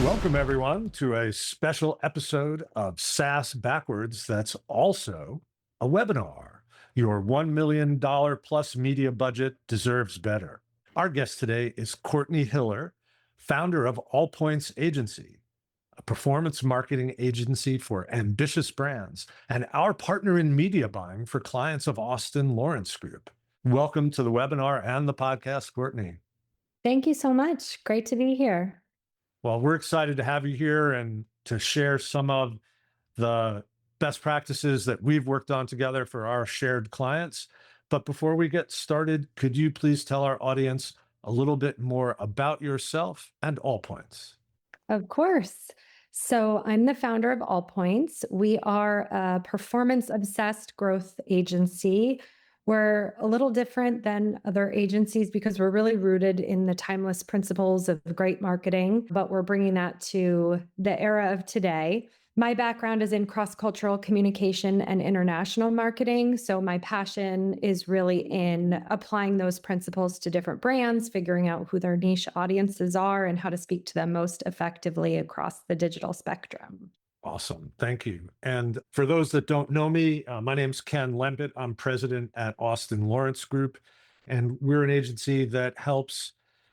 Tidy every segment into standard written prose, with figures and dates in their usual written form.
Welcome, everyone, to a special episode of SaaS Backwards that's also a webinar. Your $1 million plus media budget deserves better. Our guest today is Courtney Hiller, founder of All Points Agency, a performance marketing agency for ambitious brands, and our partner in media buying for clients of Austin Lawrence Group. Welcome to the webinar and the podcast, Courtney. Thank you so much. Great to be here. Well, we're excited to have you here and to share some of the best practices that we've worked on together for our shared clients. But before we get started, could you please tell our audience a little bit more about yourself and All Points? Of course. So I'm the founder of All Points. We are a performance-obsessed growth agency. We're a little different than other agencies because we're really rooted in the timeless principles of great marketing, but we're bringing that to the era of today. My background is in cross-cultural communication and international marketing. So my passion is really in applying those principles to different brands, figuring out who their niche audiences are and how to speak to them most effectively across the digital spectrum. Awesome. Thank you. And for those that don't know me, my name's Ken Lempit. I'm president at Austin Lawrence Group, and we're an agency that helps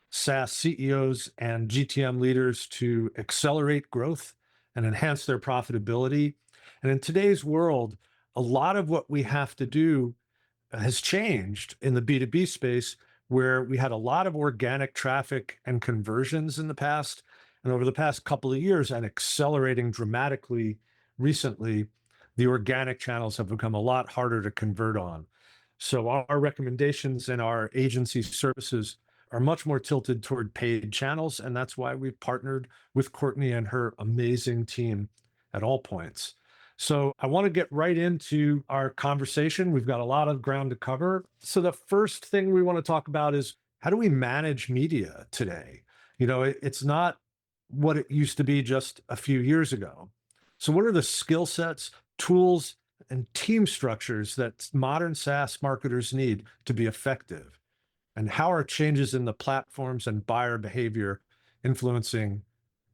SaaS CEOs and GTM leaders to accelerate growth and enhance their profitability. And in today's world, a lot of what we have to do has changed in the B2B space, where we had a lot of organic traffic and conversions in the past. And over the past couple of years, and accelerating dramatically recently, the organic channels have become a lot harder to convert on. So our recommendations and our agency services are much more tilted toward paid channels. And that's why we've partnered with Courtney and her amazing team at All Points. So I want to get right into our conversation. We've got a lot of ground to cover. So the first thing we want to talk about is, how do we manage media today? You know, it's not what it used to be just a few years ago. So what are the skill sets, tools, and team structures that modern SaaS marketers need to be effective? And how are changes in the platforms and buyer behavior influencing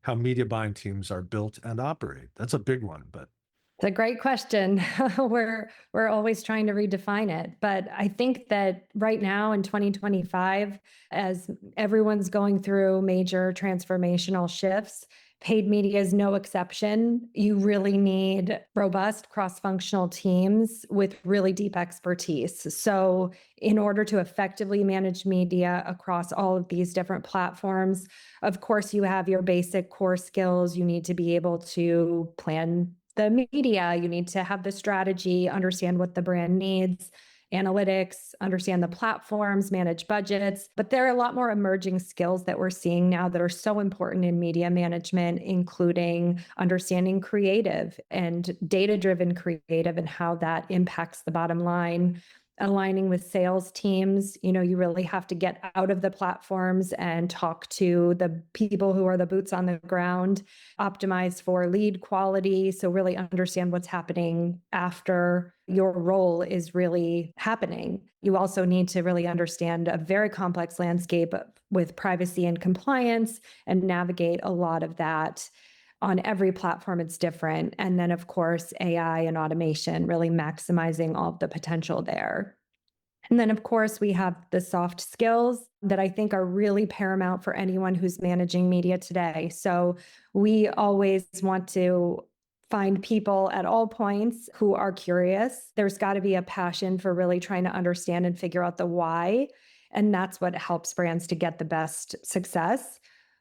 how media buying teams are built and operate? That's a big one, but It's a great question. We're always trying to redefine it. But I think that right now in 2025, as everyone's going through major transformational shifts, paid media is no exception. You really need robust cross-functional teams with really deep expertise. So in order to effectively manage media across all of these different platforms, of course, you have your basic core skills. You need to be able to plan the media, you need to have the strategy, understand what the brand needs, analytics, understand the platforms, manage budgets. But there are a lot more emerging skills that we're seeing now that are so important in media management, including understanding creative and data-driven creative and how that impacts the bottom line. Aligning with sales teams, you really have to get out of the platforms and talk to the people who are the boots on the ground, optimize for lead quality. So really understand what's happening after your role is really happening. You also need to really understand a very complex landscape with privacy and compliance and navigate a lot of that. On every platform, it's different. And then, of course, AI and automation, really maximizing all of the potential there. And then, of course, we have the soft skills that I think are really paramount for anyone who's managing media today. So we always want to find people at All Points who are curious. There's got to be a passion for really trying to understand and figure out the why. And that's what helps brands to get the best success.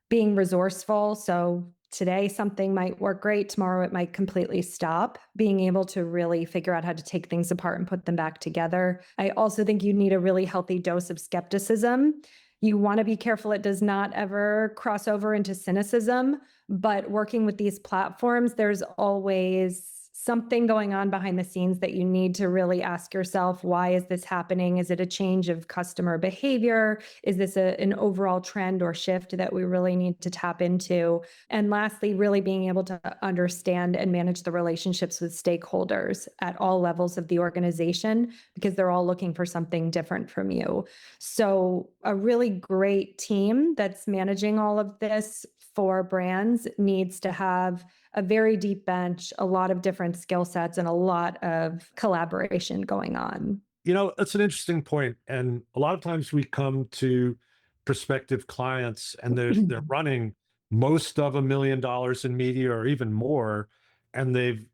Being resourceful. So today, something might work great. Tomorrow, it might completely stop. Being able to really figure out how to take things apart and put them back together. I also think you need a really healthy dose of skepticism. You want to be careful it does not ever cross over into cynicism. But working with these platforms, there's always something going on behind the scenes that you need to really ask yourself, why is this happening? Is it a change of customer behavior? Is this an overall trend or shift that we really need to tap into? And lastly, really being able to understand and manage the relationships with stakeholders at all levels of the organization, because they're all looking for something different from you. So a really great team that's managing all of this for brands needs to have a very deep bench, a lot of different skill sets, and a lot of collaboration going on. That's an interesting point. And a lot of times we come to prospective clients and they're running most of $1 million in media or even more, and they've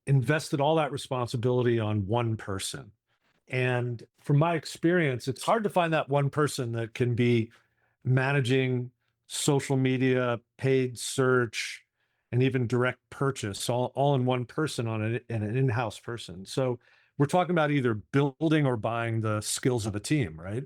invested all that responsibility on one person. And from my experience, it's hard to find that one person that can be managing social media, paid search, and even direct purchase all in one person an in-house person. So we're talking about either building or buying the skills of a team, right?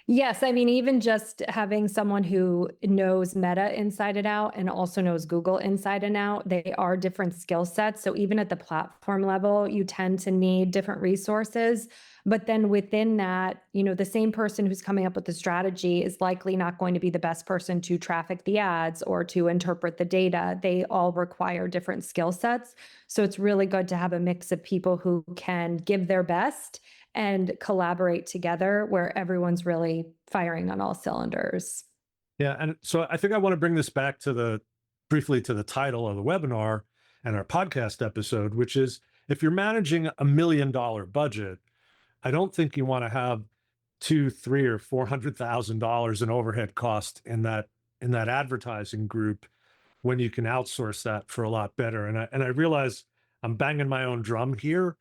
Yes, I mean, even just having someone who knows Meta inside and out and also knows Google inside and out, they are different skill sets. So even at the platform level, you tend to need different resources. But then within that, the same person who's coming up with the strategy is likely not going to be the best person to traffic the ads or to interpret the data. They all require different skill sets. So it's really good to have a mix of people who can give their best and collaborate together where everyone's really firing on all cylinders. Yeah. And so I think I want to bring this back briefly to the title of the webinar and our podcast episode, which is, if you're managing $1 million budget, I don't think you want to have two, three, or $400,000 in overhead cost in that advertising group when you can outsource that for a lot better. And I realize I'm banging my own drum here,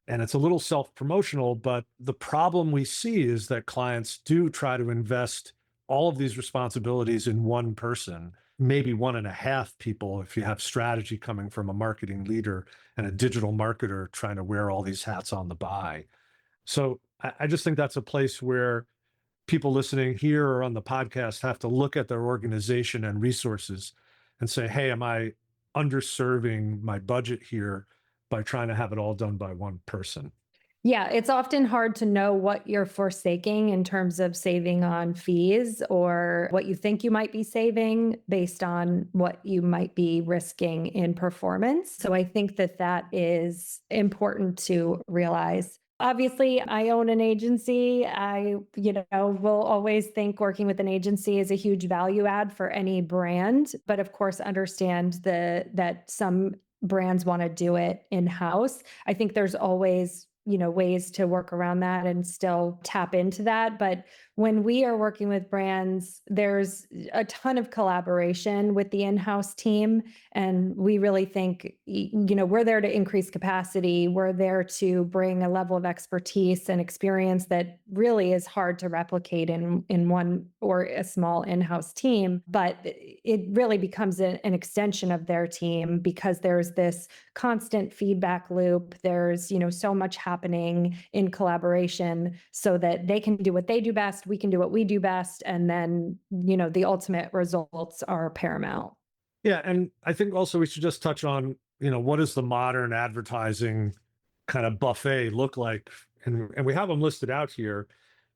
and it's a little self-promotional, but the problem we see is that clients do try to invest all of these responsibilities in one person, maybe one and a half people if you have strategy coming from a marketing leader and a digital marketer trying to wear all these hats on the buy. So I just think that's a place where people listening here or on the podcast have to look at their organization and resources and say, hey, am I underserving my budget here by trying to have it all done by one person? Yeah, it's often hard to know what you're forsaking in terms of saving on fees or what you think you might be saving based on what you might be risking in performance. So I think that that is important to realize. Obviously, I own an agency. Will always think working with an agency is a huge value add for any brand, but of course, understand that some brands want to do it in-house. I think there's always ways to work around that and still tap into that. But when we are working with brands, there's a ton of collaboration with the in-house team. And we really think, we're there to increase capacity. We're there to bring a level of expertise and experience that really is hard to replicate in one or a small in-house team. But it really becomes an extension of their team because there's this constant feedback loop. There's, so much happening in collaboration so that they can do what they do best, we can do what we do best, and then, the ultimate results are paramount. Yeah. And I think also we should just touch on, what does the modern advertising kind of buffet look like? And we have them listed out here,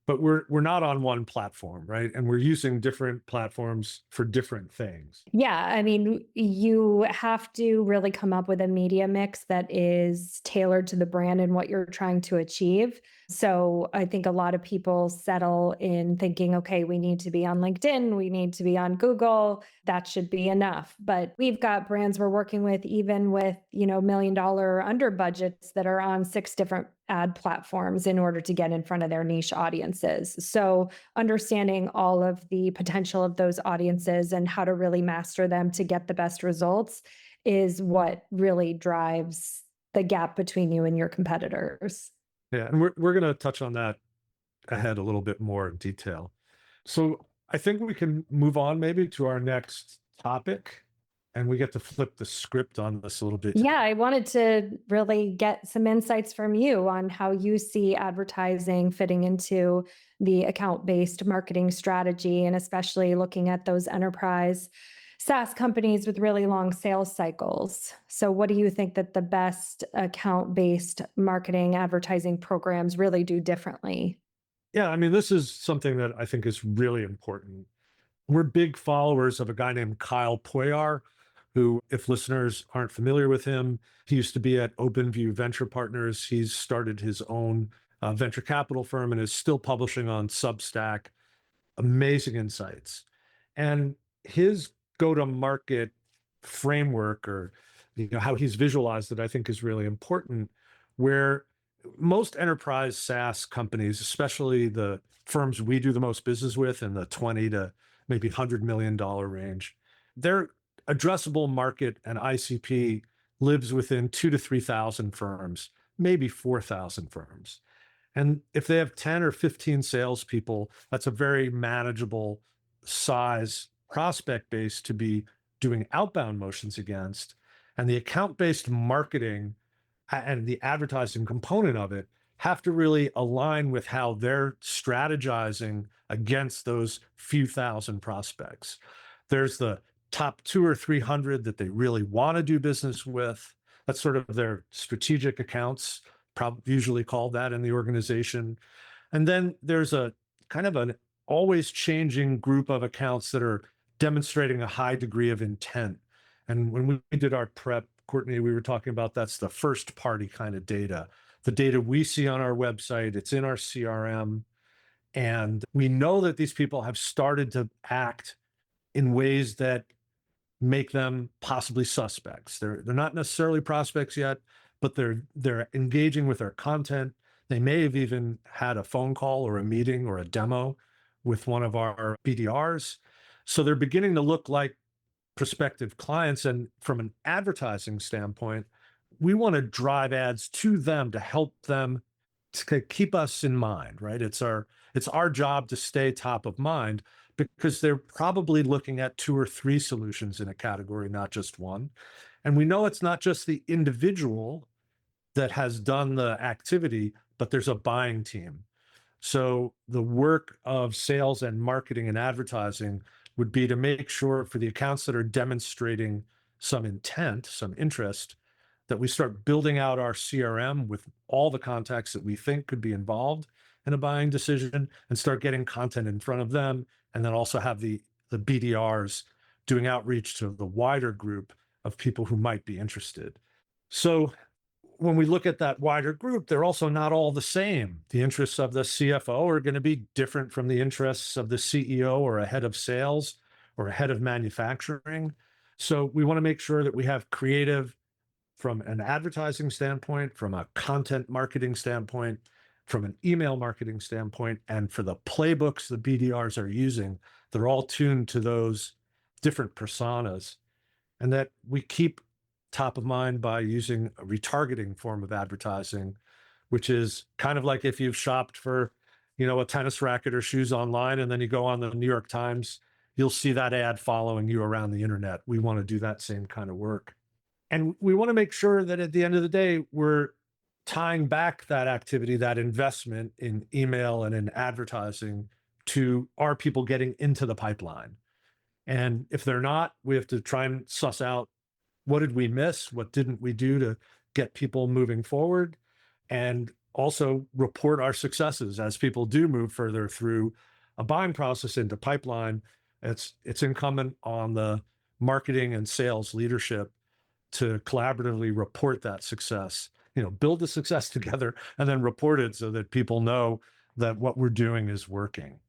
but we're not on one platform, right? And we're using different platforms for different things. Yeah, I mean, you have to really come up with a media mix that is tailored to the brand and what you're trying to achieve. So I think a lot of people settle in thinking, okay, we need to be on LinkedIn, we need to be on Google, that should be enough. But we've got brands we're working with, even with, $1 million under budgets, that are on 6 different ad platforms in order to get in front of their niche audiences. So understanding all of the potential of those audiences and how to really master them to get the best results is what really drives the gap between you and your competitors. Yeah. And we're going to touch on that ahead a little bit more in detail. So I think we can move on maybe to our next topic, and we get to flip the script on this a little bit. Yeah, I wanted to really get some insights from you on how you see advertising fitting into the account-based marketing strategy, and especially looking at those enterprise SaaS companies with really long sales cycles. So what do you think that the best account-based marketing advertising programs really do differently? Yeah, I mean, this is something that I think is really important. We're big followers of a guy named Kyle Poyar, who, if listeners aren't familiar with him, he used to be at OpenView Venture Partners. He's started his own venture capital firm and is still publishing on Substack. Amazing insights. And his go-to-market framework, or how he's visualized it, I think is really important, where most enterprise SaaS companies, especially the firms we do the most business with in the 20 to maybe $100 million range, their addressable market and ICP lives within 2 to 3,000 firms, maybe 4,000 firms. And if they have 10 or 15 salespeople, that's a very manageable size prospect base to be doing outbound motions against. And the account-based marketing and the advertising component of it have to really align with how they're strategizing against those few thousand prospects. There's the top 200 or 300 that they really want to do business with. That's sort of their strategic accounts, usually called that in the organization. And then there's a kind of an always changing group of accounts that are demonstrating a high degree of intent. And when we did our prep, Courtney, we were talking about that's the first party kind of data, the data we see on our website, it's in our CRM. And we know that these people have started to act in ways that make them possibly suspects. They're not necessarily prospects yet, but they're engaging with our content. They may have even had a phone call or a meeting or a demo with one of our BDRs. So they're beginning to look like prospective clients. And from an advertising standpoint, we want to drive ads to them to help them to keep us in mind, right? It's our job to stay top of mind because they're probably looking at 2 or 3 solutions in a category, not just one. And we know it's not just the individual that has done the activity, but there's a buying team. So the work of sales and marketing and advertising would be to make sure for the accounts that are demonstrating some intent, some interest, that we start building out our CRM with all the contacts that we think could be involved in a buying decision and start getting content in front of them. And then also have the BDRs doing outreach to the wider group of people who might be interested. So when we look at that wider group, they're also not all the same. The interests of the CFO are going to be different from the interests of the CEO or a head of sales or a head of manufacturing. So we want to make sure that we have creative from an advertising standpoint, from a content marketing standpoint, from an email marketing standpoint, and for the playbooks the BDRs are using, they're all tuned to those different personas, and that we keep top of mind by using a retargeting form of advertising, which is kind of like if you've shopped for, a tennis racket or shoes online, and then you go on the New York Times, you'll see that ad following you around the internet. We want to do that same kind of work. And we want to make sure that at the end of the day, we're tying back that activity, that investment in email and in advertising to our people getting into the pipeline. And if they're not, we have to try and suss out what did we miss? What didn't we do to get people moving forward? And also report our successes as people do move further through a buying process into pipeline. It's incumbent on the marketing and sales leadership to collaboratively report that success, build the success together and then report it so that people know that what we're doing is working.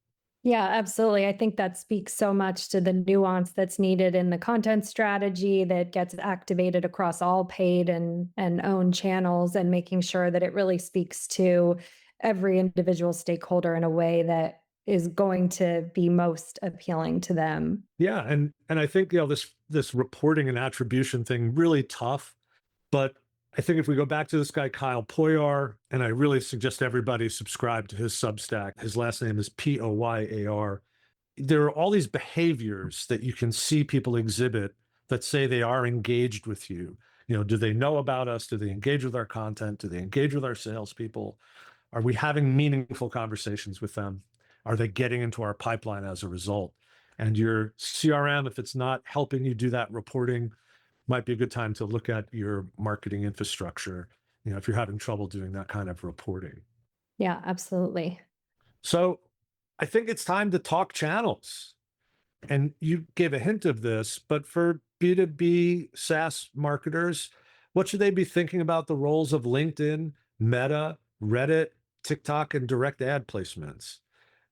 Yeah, absolutely. I think that speaks so much to the nuance that's needed in the content strategy that gets activated across all paid and owned channels, and making sure that it really speaks to every individual stakeholder in a way that is going to be most appealing to them. Yeah, and I think this reporting and attribution thing really tough, but I think if we go back to this guy Kyle Poyar, and I really suggest everybody subscribe to his Substack. His last name is Poyar. There are all these behaviors that you can see people exhibit that say they are engaged with you. Do they know about us? Do they engage with our content? Do they engage with our salespeople? Are we having meaningful conversations with them? Are they getting into our pipeline as a result? and your CRM, if it's not helping you do that reporting, might be a good time to look at your marketing infrastructure, if you're having trouble doing that kind of reporting. Yeah, absolutely. So I think it's time to talk channels. And you gave a hint of this, but for B2B SaaS marketers, what should they be thinking about the roles of LinkedIn, Meta, Reddit, TikTok, and direct ad placements?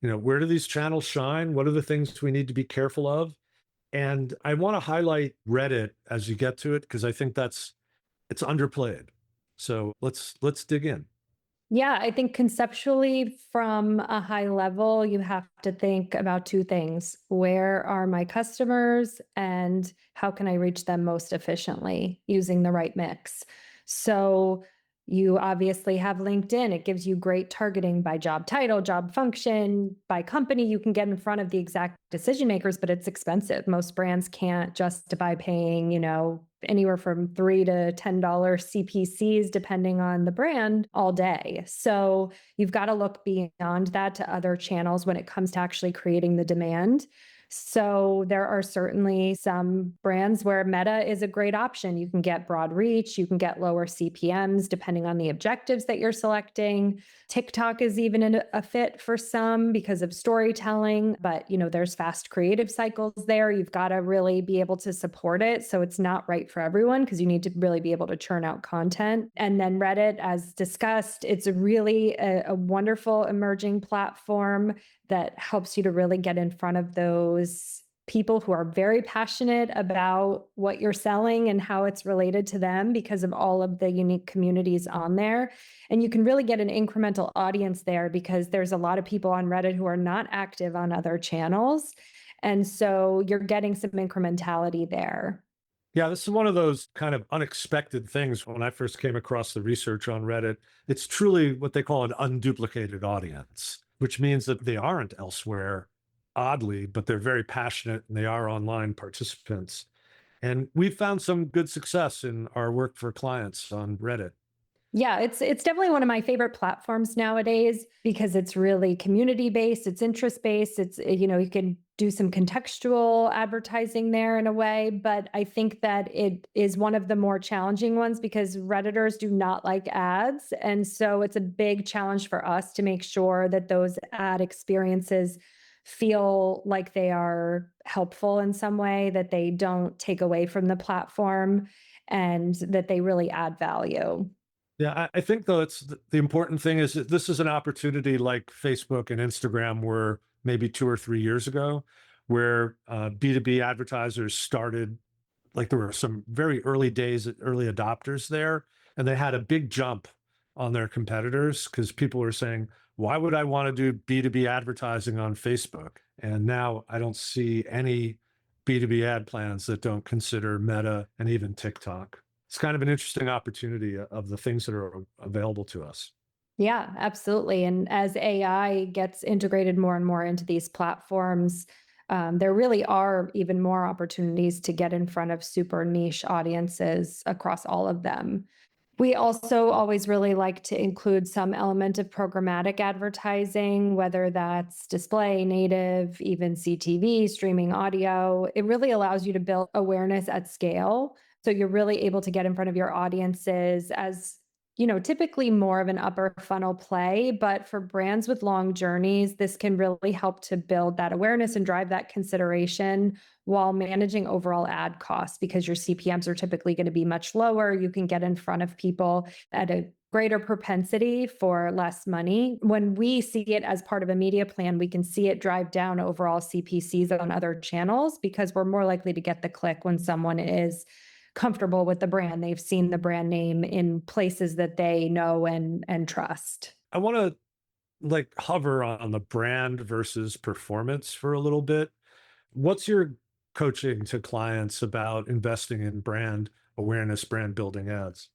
Where do these channels shine? What are the things we need to be careful of? And I want to highlight Reddit as you get to it, because I think it's underplayed. So let's dig in. Yeah, I think conceptually, from a high level, you have to think about two things. Where are my customers, and how can I reach them most efficiently using the right mix? So, you obviously have LinkedIn. It gives you great targeting by job title, job function, by company. You can get in front of the exact decision makers, but it's expensive. Most brands can't justify paying, anywhere from $3 to $10 CPCs, depending on the brand, all day. So you've got to look beyond that to other channels when it comes to actually creating the demand. So there are certainly some brands where Meta is a great option. You can get broad reach, you can get lower CPMs depending on the objectives that you're selecting. TikTok is even a fit for some because of storytelling, but there's fast creative cycles there. You've got to really be able to support it. So it's not right for everyone because you need to really be able to churn out content. And then Reddit, as discussed, it's really a wonderful emerging platform that helps you to really get in front of those people who are very passionate about what you're selling and how it's related to them because of all of the unique communities on there. And you can really get an incremental audience there because there's a lot of people on Reddit who are not active on other channels. And so you're getting some incrementality there. Yeah, this is one of those kind of unexpected things when I first came across the research on Reddit. It's truly what they call an unduplicated audience, which means that they aren't elsewhere, oddly, but they're very passionate and they are online participants. And we've found some good success in our work for clients on Reddit. Yeah, it's definitely one of my favorite platforms nowadays because it's really community based, it's interest based, you can do some contextual advertising there in a way, but I think that it is one of the more challenging ones because Redditors do not like ads, and so it's a big challenge for us to make sure that those ad experiences feel like they are helpful in some way, that they don't take away from the platform, and that they really add value. Yeah, I think though it's the important thing is that this is an opportunity like Facebook and Instagram were maybe 2 or 3 years ago, where B2B advertisers started, like there were some very early days, early adopters there, and they had a big jump on their competitors because people were saying, why would I want to do B2B advertising on Facebook? And now I don't see any B2B ad plans that don't consider Meta and even TikTok. It's kind of an interesting opportunity of the things that are available to us. Yeah, absolutely. And as AI gets integrated more and more into these platforms, there really are even more opportunities to get in front of super niche audiences across all of them. We also always really like to include some element of programmatic advertising, whether that's display, native, even CTV, streaming audio. It really allows you to build awareness at scale. So you're really able to get in front of your audiences as typically more of an upper funnel play, but for brands with long journeys, this can really help to build that awareness and drive that consideration while managing overall ad costs because your CPMs are typically going to be much lower. You can get in front of people at a greater propensity for less money. When we see it as part of a media plan, we can see it drive down overall CPCs on other channels because we're more likely to get the click when someone is comfortable with the brand. They've seen the brand name in places that they know and trust. I want to like hover on the brand versus performance for a little bit. What's your coaching to clients about investing in brand awareness, brand building ads?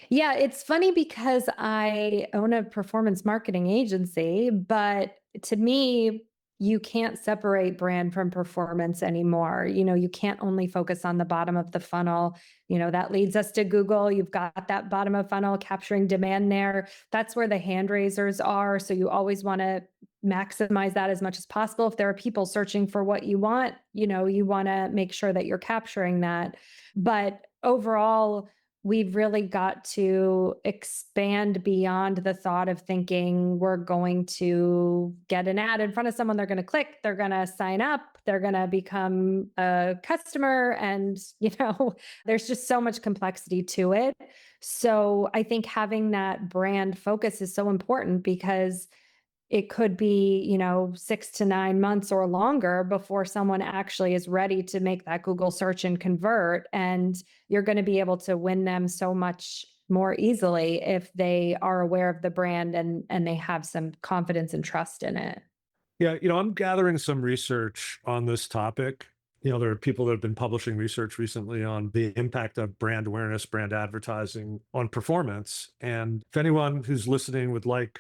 Yeah, it's funny because I own a performance marketing agency, but to me, you can't separate brand from performance anymore. You can't only focus on the bottom of the funnel. That leads us to Google. You've got that bottom of funnel capturing demand there. That's where the hand raisers are. So you always want to maximize that as much as possible. If there are people searching for what you want, you want to make sure that you're capturing that. But overall, we've really got to expand beyond the thought of thinking we're going to get an ad in front of someone, they're going to click, they're going to sign up, they're going to become a customer. And, there's just so much complexity to it. So I think having that brand focus is so important because it could be, 6 to 9 months or longer before someone actually is ready to make that Google search and convert. And you're going to be able to win them so much more easily if they are aware of the brand and they have some confidence and trust in it. Yeah, I'm gathering some research on this topic. There are people that have been publishing research recently on the impact of brand awareness, brand advertising on performance. And if anyone who's listening would like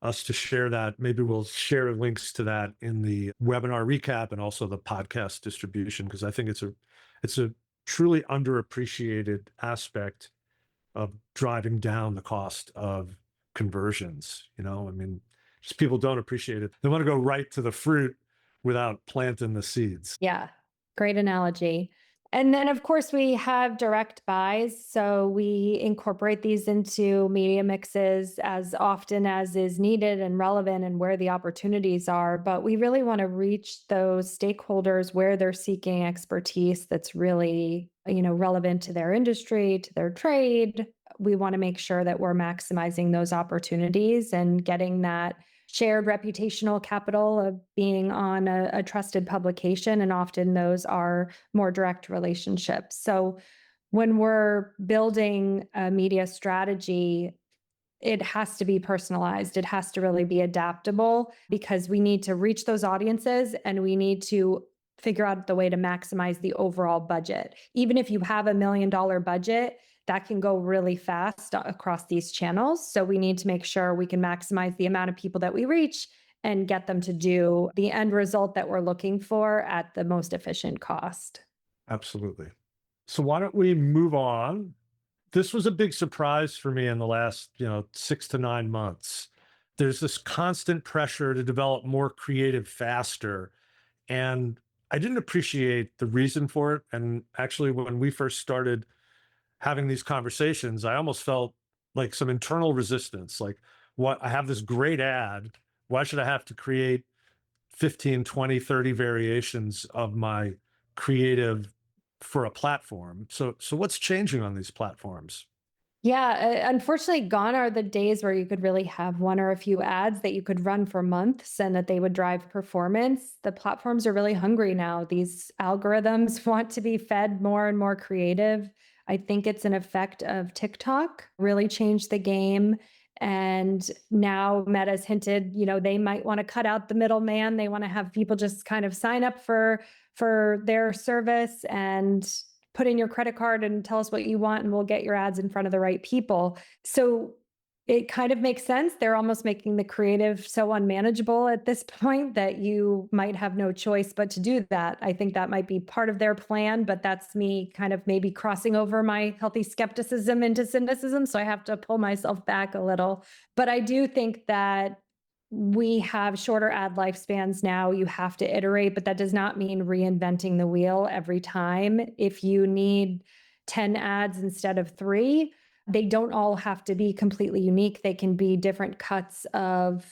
us to share that, maybe we'll share links to that in the webinar recap and also the podcast distribution, because I think it's a truly underappreciated aspect of driving down the cost of conversions. Just people don't appreciate it. They want to go right to the fruit without planting the seeds. Yeah, great analogy. And then, of course, we have direct buys. So we incorporate these into media mixes as often as is needed and relevant and where the opportunities are. But we really want to reach those stakeholders where they're seeking expertise that's really, relevant to their industry, to their trade. We want to make sure that we're maximizing those opportunities and getting that shared reputational capital of being on a trusted publication. And often those are more direct relationships. So when we're building a media strategy, it has to be personalized. It has to really be adaptable because we need to reach those audiences and we need to figure out the way to maximize the overall budget. Even if you have $1 million budget, that can go really fast across these channels. So we need to make sure we can maximize the amount of people that we reach and get them to do the end result that we're looking for at the most efficient cost. Absolutely. So why don't we move on? This was a big surprise for me in the last, 6 to 9 months. There's this constant pressure to develop more creative faster. And I didn't appreciate the reason for it. And actually, when we first started having these conversations, I almost felt like some internal resistance. Like, what? I have this great ad. Why should I have to create 15, 20, 30 variations of my creative for a platform? So what's changing on these platforms? Yeah, unfortunately, gone are the days where you could really have one or a few ads that you could run for months and that they would drive performance. The platforms are really hungry now. These algorithms want to be fed more and more creative. I think it's an effect of TikTok really changed the game. And now Meta's hinted, they might want to cut out the middleman. They want to have people just kind of sign up for their service and put in your credit card and tell us what you want and we'll get your ads in front of the right people. So it kind of makes sense. They're almost making the creative so unmanageable at this point that you might have no choice but to do that. I think that might be part of their plan, but that's me kind of maybe crossing over my healthy skepticism into cynicism. So I have to pull myself back a little. But I do think that we have shorter ad lifespans now. You have to iterate, but that does not mean reinventing the wheel every time. If you need 10 ads instead of 3, they don't all have to be completely unique. They can be different cuts of,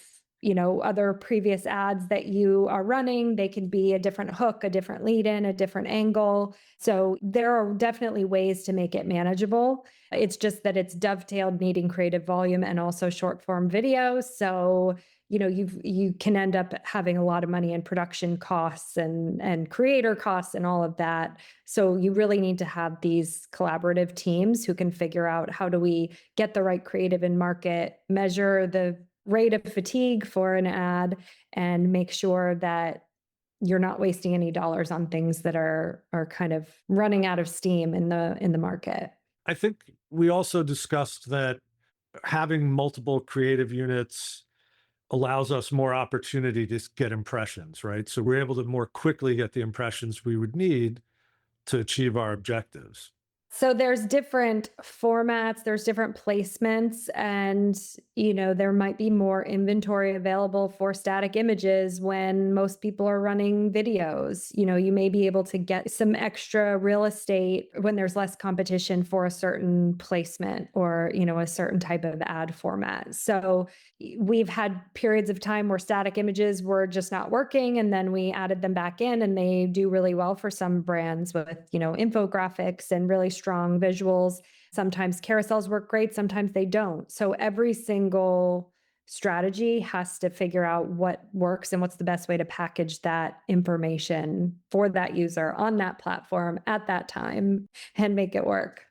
other previous ads that you are running. They can be a different hook, a different lead in, a different angle. So there are definitely ways to make it manageable. It's just that it's dovetailed needing creative volume and also short form video. So you can end up having a lot of money in production costs and creator costs and all of that. So you really need to have these collaborative teams who can figure out how do we get the right creative in market, measure the rate of fatigue for an ad, and make sure that you're not wasting any dollars on things that are kind of running out of steam in the market. I think we also discussed that having multiple creative units allows us more opportunity to get impressions, right? So we're able to more quickly get the impressions we would need to achieve our objectives. So there's different formats, there's different placements, and there might be more inventory available for static images when most people are running videos. You may be able to get some extra real estate when there's less competition for a certain placement or, a certain type of ad format. So we've had periods of time where static images were just not working, and then we added them back in, and they do really well for some brands with, infographics and really strong visuals. Sometimes carousels work great, sometimes they don't. So every single strategy has to figure out what works and what's the best way to package that information for that user on that platform at that time and make it work.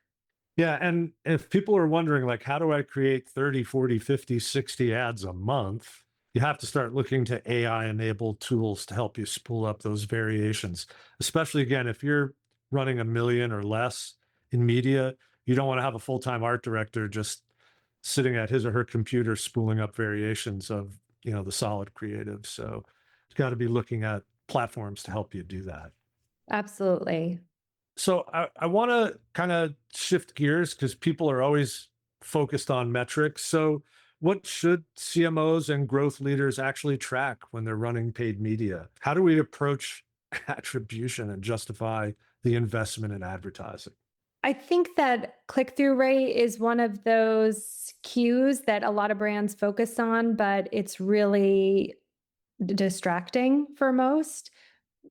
Yeah. And if people are wondering, like, how do I create 30, 40, 50, 60 ads a month? You have to start looking to AI enabled tools to help you spool up those variations. Especially again, if you're running a million or less in media, you don't want to have a full time art director just sitting at his or her computer spooling up variations of the solid creative. So you've got to be looking at platforms to help you do that. Absolutely. So I want to kind of shift gears because people are always focused on metrics. So what should CMOs and growth leaders actually track when they're running paid media? How do we approach attribution and justify the investment in advertising? I think that click through rate is one of those cues that a lot of brands focus on, but it's really distracting for most.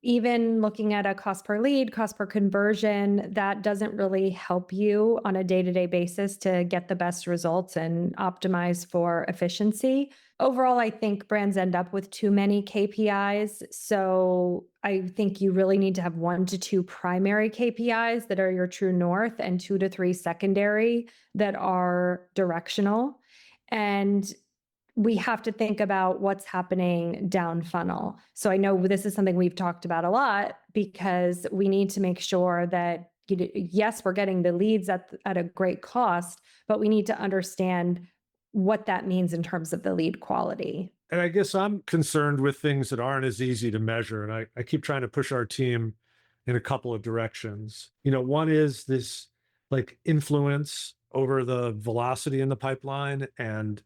Even looking at a cost per lead, cost per conversion, that doesn't really help you on a day-to-day basis to get the best results and optimize for efficiency. Overall, I think brands end up with too many KPIs. So I think you really need to have 1 to 2 primary KPIs that are your true north and 2 to 3 secondary that are directional. And we have to think about what's happening down funnel. So I know this is something we've talked about a lot because we need to make sure that, yes, we're getting the leads at a great cost, but we need to understand what that means in terms of the lead quality. And I guess I'm concerned with things that aren't as easy to measure. And I keep trying to push our team in a couple of directions. One is this like influence over the velocity in the pipeline. And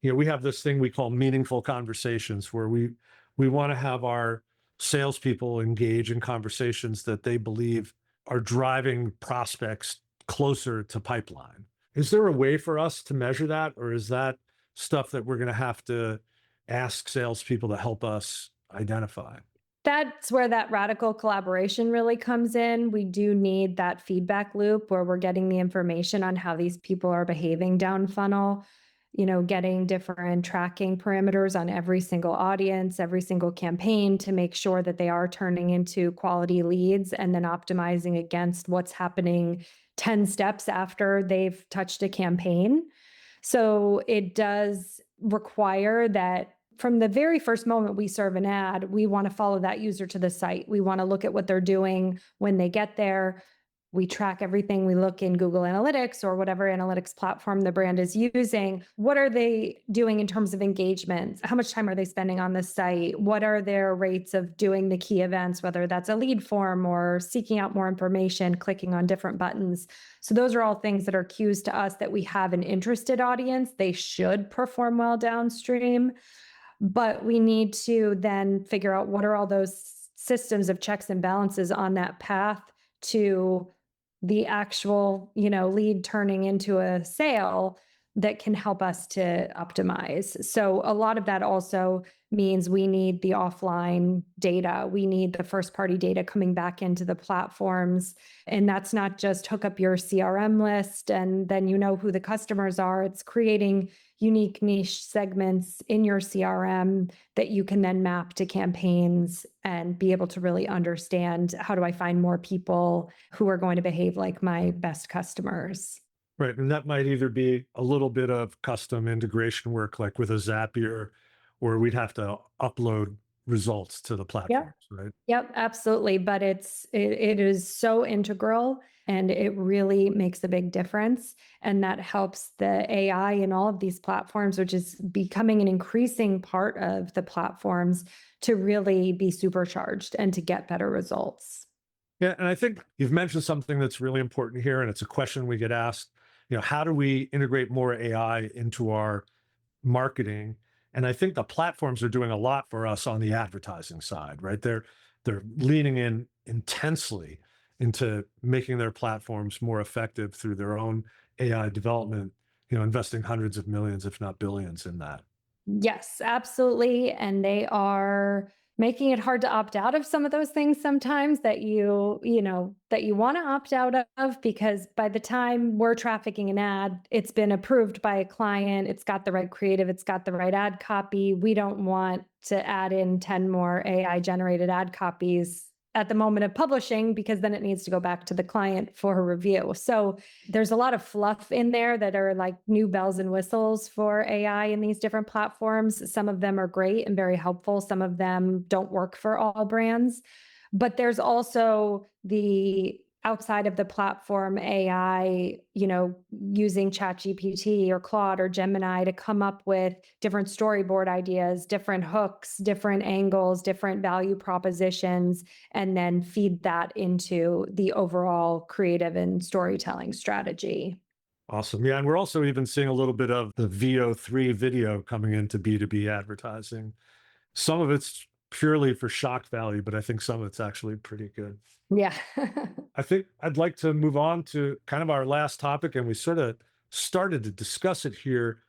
we have this thing we call meaningful conversations where we want to have our salespeople engage in conversations that they believe are driving prospects closer to pipeline. Is there a way for us to measure that, or is that stuff that we're going to have to ask salespeople to help us identify? That's where that radical collaboration really comes in. We do need that feedback loop where we're getting the information on how these people are behaving down funnel, getting different tracking parameters on every single audience, every single campaign to make sure that they are turning into quality leads and then optimizing against what's happening 10 steps after they've touched a campaign. So it does require that from the very first moment we serve an ad, we want to follow that user to the site. We want to look at what they're doing when they get there. We track everything. We look in Google Analytics or whatever analytics platform the brand is using. What are they doing in terms of engagement? How much time are they spending on the site? What are their rates of doing the key events, whether that's a lead form or seeking out more information, clicking on different buttons? So those are all things that are cues to us that we have an interested audience. They should perform well downstream, but we need to then figure out what are all those systems of checks and balances on that path to the actual, lead turning into a sale that can help us to optimize. So a lot of that also means we need the offline data. We need the first party data coming back into the platforms. And that's not just hook up your CRM list and then you know who the customers are. It's creating unique niche segments in your CRM that you can then map to campaigns and be able to really understand, how do I find more people who are going to behave like my best customers? Right. And that might either be a little bit of custom integration work, like with a Zapier, or we'd have to upload results to the Yep. platforms, right? Yep, absolutely. But it is so integral and it really makes a big difference. And that helps the AI in all of these platforms, which is becoming an increasing part of the platforms, to really be supercharged and to get better results. Yeah, and I think you've mentioned something that's really important here, and it's a question we get asked. How do we integrate more AI into our marketing? And I think the platforms are doing a lot for us on the advertising side, right? They're leaning in intensely into making their platforms more effective through their own AI development, investing hundreds of millions, if not billions, in that. Yes, absolutely. And they are making it hard to opt out of some of those things sometimes that that you want to opt out of, because by the time we're trafficking an ad, it's been approved by a client, it's got the right creative, it's got the right ad copy. We don't want to add in 10 more AI generated ad copies at the moment of publishing, because then it needs to go back to the client for a review. So there's a lot of fluff in there that are like new bells and whistles for AI in these different platforms. Some of them are great and very helpful. Some of them don't work for all brands. But there's also the outside of the platform AI, using ChatGPT or Claude or Gemini to come up with different storyboard ideas, different hooks, different angles, different value propositions, and then feed that into the overall creative and storytelling strategy. Awesome. Yeah. And we're also even seeing a little bit of the VO3 video coming into B2B advertising. Some of it's purely for shock value, but I think some of it's actually pretty good. Yeah. I think I'd like to move on to kind of our last topic, and we sort of started to discuss it here.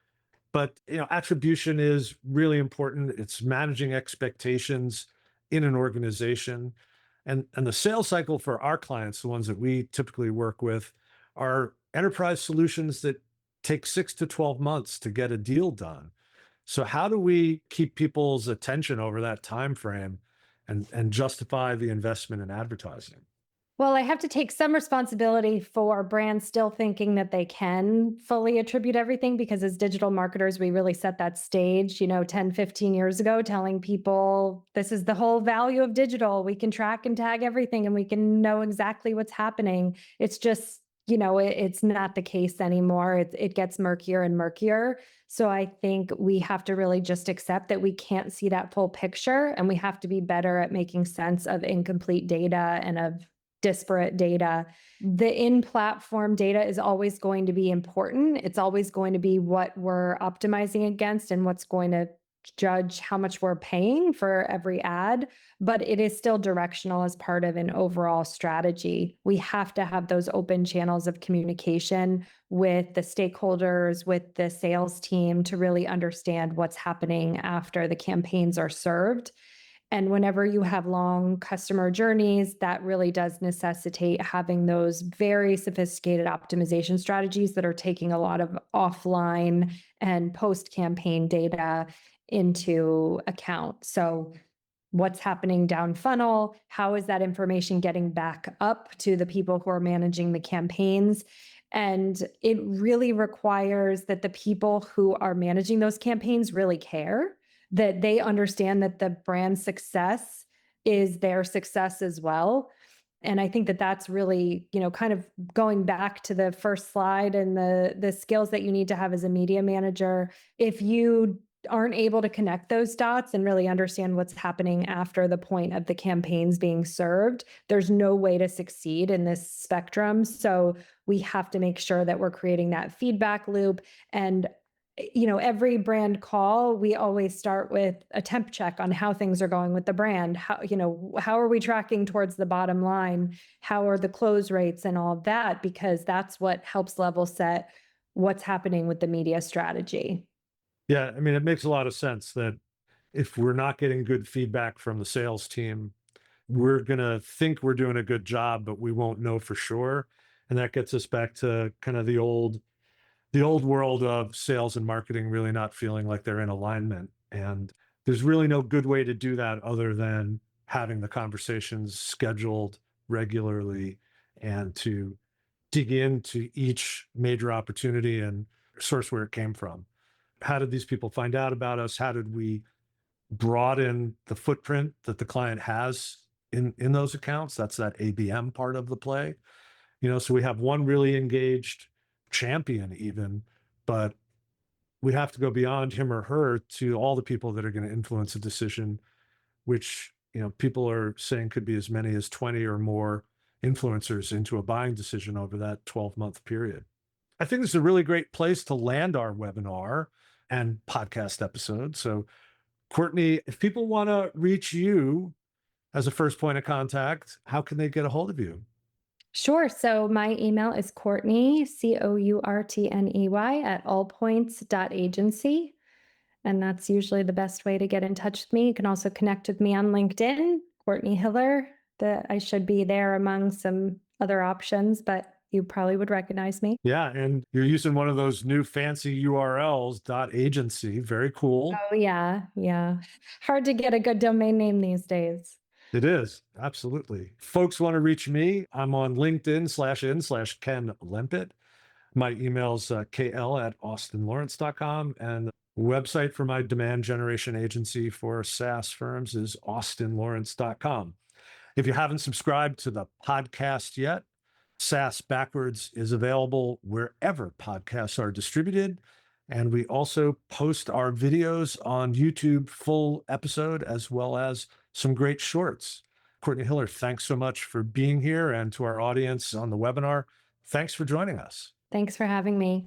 But attribution is really important. It's managing expectations in an organization, and the sales cycle for our clients, the ones that we typically work with, are enterprise solutions that take 6 to 12 months to get a deal done. So how do we keep people's attention over that time frame and justify the investment in advertising? Well, I have to take some responsibility for brands still thinking that they can fully attribute everything, because as digital marketers, we really set that stage, 10, 15 years ago, telling people this is the whole value of digital. We can track and tag everything and we can know exactly what's happening. It's just, it's not the case anymore. It gets murkier and murkier. So I think we have to really just accept that we can't see that full picture, and we have to be better at making sense of incomplete data and of disparate data. The in-platform data is always going to be important. It's always going to be what we're optimizing against and what's going to judge how much we're paying for every ad, but it is still directional as part of an overall strategy. We have to have those open channels of communication with the stakeholders, with the sales team, to really understand what's happening after the campaigns are served. And whenever you have long customer journeys, that really does necessitate having those very sophisticated optimization strategies that are taking a lot of offline and post-campaign data into account. So what's happening down funnel? How is that information getting back up to the people who are managing the campaigns? And it really requires that the people who are managing those campaigns really care, that they understand that the brand success is their success as well. And I think that that's really, kind of going back to the first slide and the skills that you need to have as a media manager. If you aren't able to connect those dots and really understand what's happening after the point of the campaigns being served, there's no way to succeed in this spectrum. So we have to make sure that we're creating that feedback loop. And every brand call, we always start with a temp check on how things are going with the brand. How are we tracking towards the bottom line? How are the close rates and all of that? Because that's what helps level set what's happening with the media strategy. Yeah, I mean, it makes a lot of sense that if we're not getting good feedback from the sales team, we're going to think we're doing a good job, but we won't know for sure. And that gets us back to kind of the old world of sales and marketing really not feeling like they're in alignment. And there's really no good way to do that other than having the conversations scheduled regularly and to dig into each major opportunity and source where it came from. How did these people find out about us? How did we broaden the footprint that the client has in those accounts. That's that ABM part of the play. So we have one really engaged champion even, but we have to go beyond him or her to all the people that are going to influence a decision, which, people are saying could be as many as 20 or more influencers into a buying decision over that 12-month period. I think this is a really great place to land our webinar and podcast episode. So, Courtney, if people want to reach you as a first point of contact, how can they get a hold of you? Sure. So my email is Courtney, Courtney, at allpoints.agency. And that's usually the best way to get in touch with me. You can also connect with me on LinkedIn, Courtney Hiller. I should be there among some other options, but you probably would recognize me. Yeah, and you're using one of those new fancy URLs, .agency. Very cool. Oh, yeah. Yeah. Hard to get a good domain name these days. It is. Absolutely. Folks want to reach me. I'm on LinkedIn/Ken Lempit. My email's kl@austinlawrence.com. And the website for my demand generation agency for SaaS firms is austinlawrence.com. If you haven't subscribed to the podcast yet, SaaS Backwards is available wherever podcasts are distributed. And we also post our videos on YouTube, full episode, as well as some great shorts. Courtney Hiller, thanks so much for being here. And to our audience on the webinar, thanks for joining us. Thanks for having me.